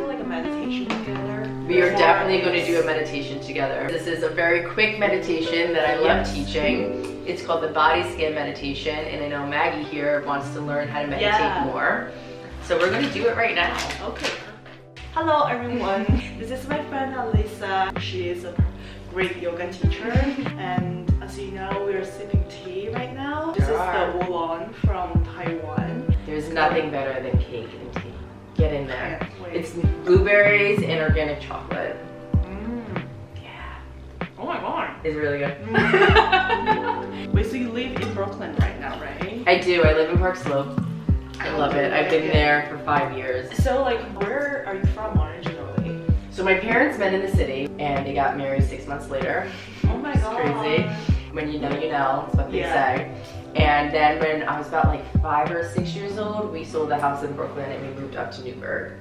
like a meditation together? We are definitely going to do a meditation together. This is a very quick meditation that I love teaching. It's called the body scan meditation, and I know Maggie here wants to learn how to meditate more. So we're going to do it right now. Okay. Hello everyone. This is my friend Alyssa. She is a great yoga teacher, and as you know, we are sipping tea right now. This is the Oolong from Taiwan. There's nothing better than cake and tea. Get in there. It's blueberries and organic chocolate. Yeah. Oh my god. It's really good. Wait, so you live in Brooklyn right now, right? I do. I live in Park Slope. I love it. I've been there for 5 years. So like, where are you from originally? So my parents met in the city and they got married 6 months later. Oh my god. Crazy. When you know, that's what they say. And then when I was about like 5 or 6 years old, we sold the house in Brooklyn and we moved up to Newburgh.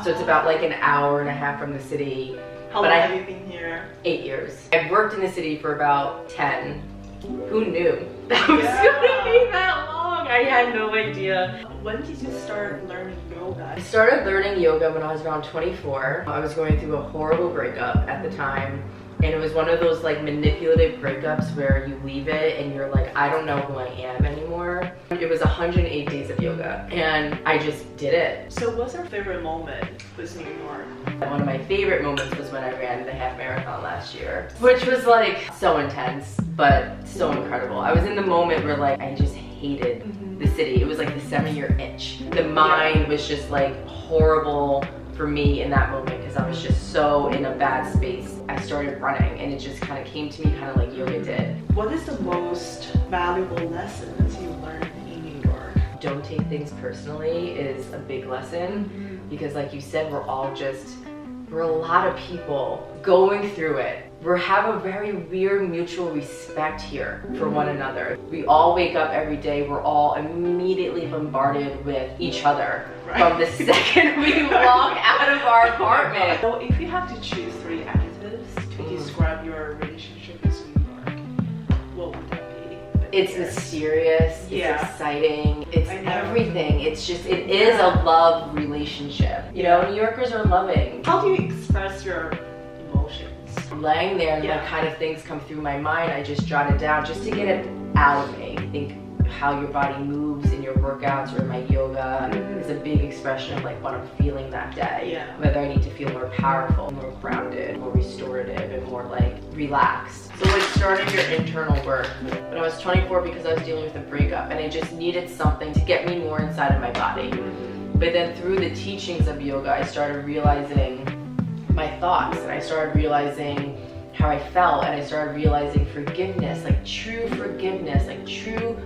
So it's about like an hour and a half from the city. How long have you been here? 8 years. I've worked in the city for about 10. Who knew that was gonna be that long? I had no idea. When did you start learning yoga? I started learning yoga when I was around 24. I was going through a horrible breakup at the time. And it was one of those like manipulative breakups where you leave it and you're like, I don't know who I am anymore. It was 108 days of yoga and I just did it. So what's your favorite moment with New York? One of my favorite moments was when I ran the half marathon last year, which was like so intense, but so incredible. I was in the moment where like, I just hated the city. It was like the 7-year itch. The mind was just like horrible for me in that moment because I was just so in a bad space. I started running and it just kind of came to me kind of like yoga did. What is the most valuable lessons you learned in New York? Don't take things personally is a big lesson because like you said, we're a lot of people going through it. We have a very weird mutual respect here for one another. We all wake up every day, we're all immediately bombarded with each other from the second we walk out of our apartment. So if you have to choose 3 adjectives to describe your relationship with New York, what would that be? It's mysterious, it's exciting, it's everything. It is a love relationship. You know, New Yorkers are loving. How do you express your emotions? Laying there and like kind of things come through my mind, I just jot it down just to get it out of me. I think how your body moves in your workouts or my yoga is a big expression of like what I'm feeling that day. Whether I need to feel more powerful, more grounded, more restorative, and more like relaxed. So like starting your internal work. When I was 24 because I was dealing with a breakup and I just needed something to get me more inside of my body. But then through the teachings of yoga, I started realizing my thoughts and I started realizing how I felt and I started realizing forgiveness, like true forgiveness, like true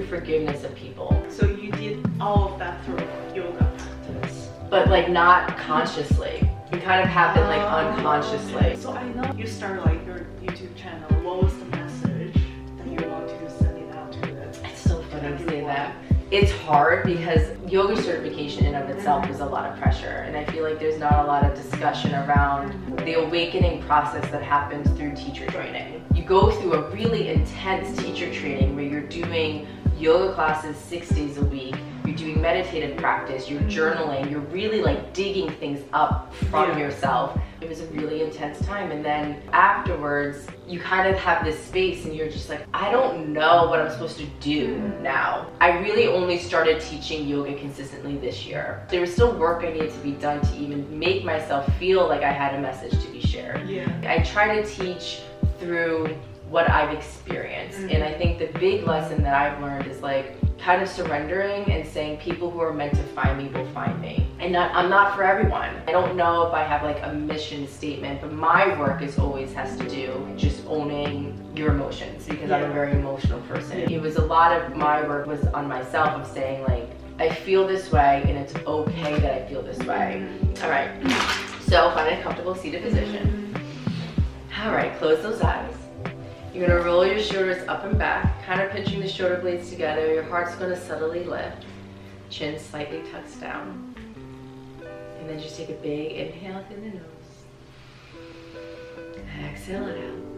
forgiveness of people. So you did all of that through yoga practice? But like not consciously. It kind of happened like unconsciously. So I know you started like your YouTube channel. What was the message that you want to send it out to it? It's so funny to say that. It's hard because yoga certification in and of itself is a lot of pressure, and I feel like there's not a lot of discussion around the awakening process that happens through teacher training. You go through a really intense teacher training where you're doing yoga classes 6 days a week, you're doing meditative practice, you're journaling, you're really like digging things up from yourself. It was a really intense time, and then afterwards you kind of have this space and you're just like, I don't know what I'm supposed to do now. I really only started teaching yoga consistently this year. There was still work I needed to be done to even make myself feel like I had a message to be shared. I try to teach through what I've experienced, and I think the big lesson that I've learned is like kind of surrendering and saying people who are meant to find me will find me. And I'm not for everyone. I don't know if I have like a mission statement, but my work always has to do just owning your emotions because I'm a very emotional person. It was a lot of my work was on myself of saying like, I feel this way and it's okay that I feel this way. All right, so find a comfortable seated position. All right, close those eyes. You're gonna roll your shoulders up and back, kind of pinching the shoulder blades together. Your heart's gonna subtly lift. Chin slightly tucks down. And then just take a big inhale through the nose. Exhale it out.